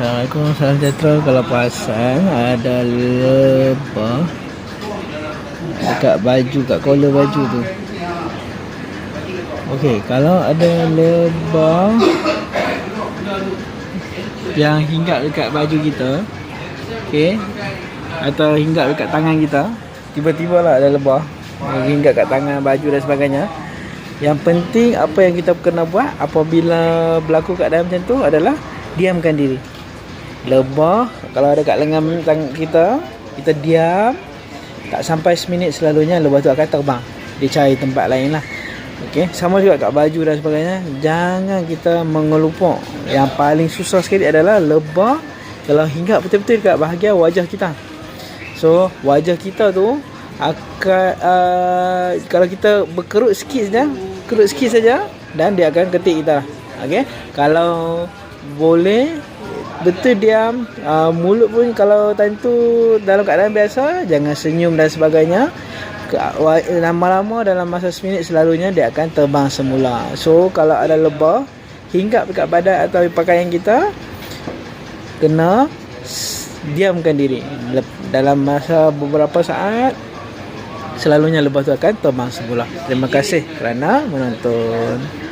Assalamualaikum, salam sejahtera. Kalau perasan ada lebah dekat baju, kat collar baju tu. Okey, kalau ada lebah yang hinggap dekat baju kita, okey, atau hinggap dekat tangan kita, tiba-tiba lah ada lebah hinggap kat tangan, baju dan sebagainya. Yang penting apa yang kita kena buat apabila berlaku keadaan macam tu adalah diamkan diri. Lebah kalau ada kat lengan tangan kita, kita diam, tak sampai seminit selalunya lebah tu akan terbang. Dia cari tempat lain lah. Okey, sama juga kat baju dan sebagainya. Jangan kita mengelupuk. Yang paling susah sekali adalah lebah kalau hinggap betul-betul dekat bahagian wajah kita. So, wajah kita tu akan kalau kita berkerut sikit saja dan dia akan ketik kita. Okey, kalau boleh betul diam, mulut pun kalau time tu dalam keadaan biasa jangan senyum dan sebagainya. Lama-lama dalam masa seminit selalunya dia akan terbang semula. So kalau ada lebah hinggap dekat badan atau pakaian kita, kena diamkan diri. Dalam masa beberapa saat selalunya lebah tu akan terbang semula. Terima kasih kerana menonton.